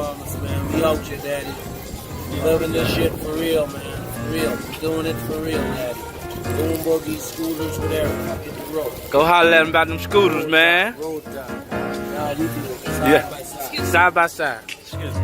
Bahamas, man. We out here, daddy. Living this shit for real, man. For real. Doing it for real, daddy. Boom boogies, scooters, whatever. Hit the road. Go holler at them about them scooters, man. Road down. Nah, we do it side by side. Side by side. Excuse me.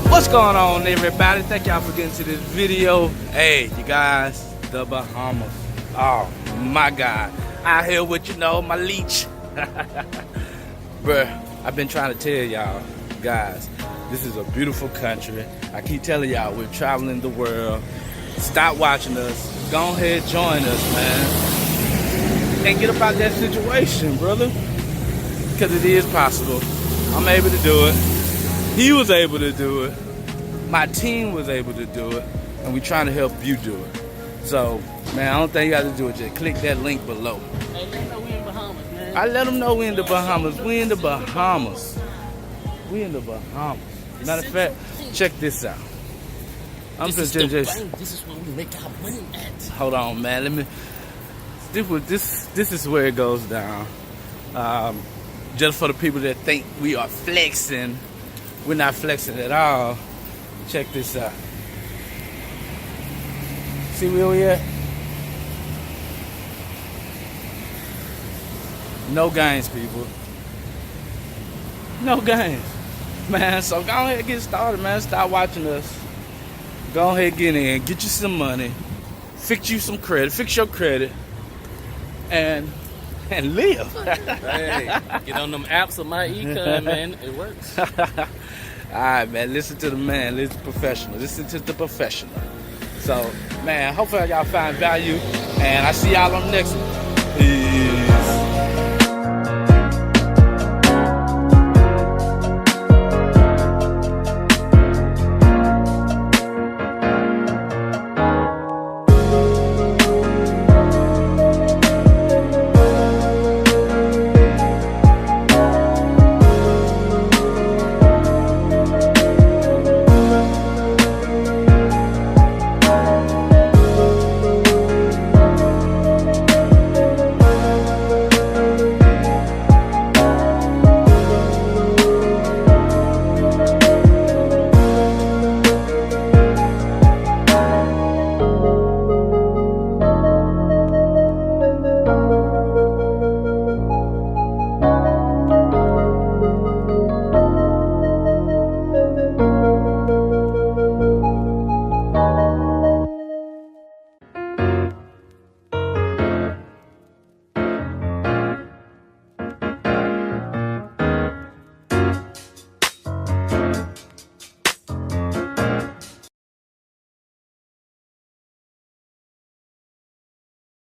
What's going on, everybody? Thank y'all for getting to this video. Hey, you guys, the Bahamas. Oh my God, out here with, you know, my leech. Bruh, I've been trying to tell y'all, guys, this is a beautiful country. I keep telling y'all, we're traveling the world. Stop watching us. Go ahead, join us, man. And get up out that situation, brother. Because it is possible. I'm able to do it. He was able to do it. My team was able to do it. And we're trying to help you do it. So, man, I don't think you got to do it. Just click that link below. Hey, let them know we in Bahamas, man. I let them know we in the Bahamas. We in the Bahamas. We in the Bahamas. Matter of fact, check this out. This is where we make our money at. Hold on, man. Let me. This is where it goes down. Just for the people that think we are flexing, we're not flexing at all. Check this out. See where we at? No games, people. No games, man. So go ahead and get started, man. Stop watching us. Go ahead and get in, get you some money, fix you some credit, fix your credit, and live. Hey, get on them apps of my econ, man. It works. All right, man. Listen to the man. Listen to the professional. Listen to the professional. So, man, hopefully y'all find value, and I see y'all on the next one. Peace.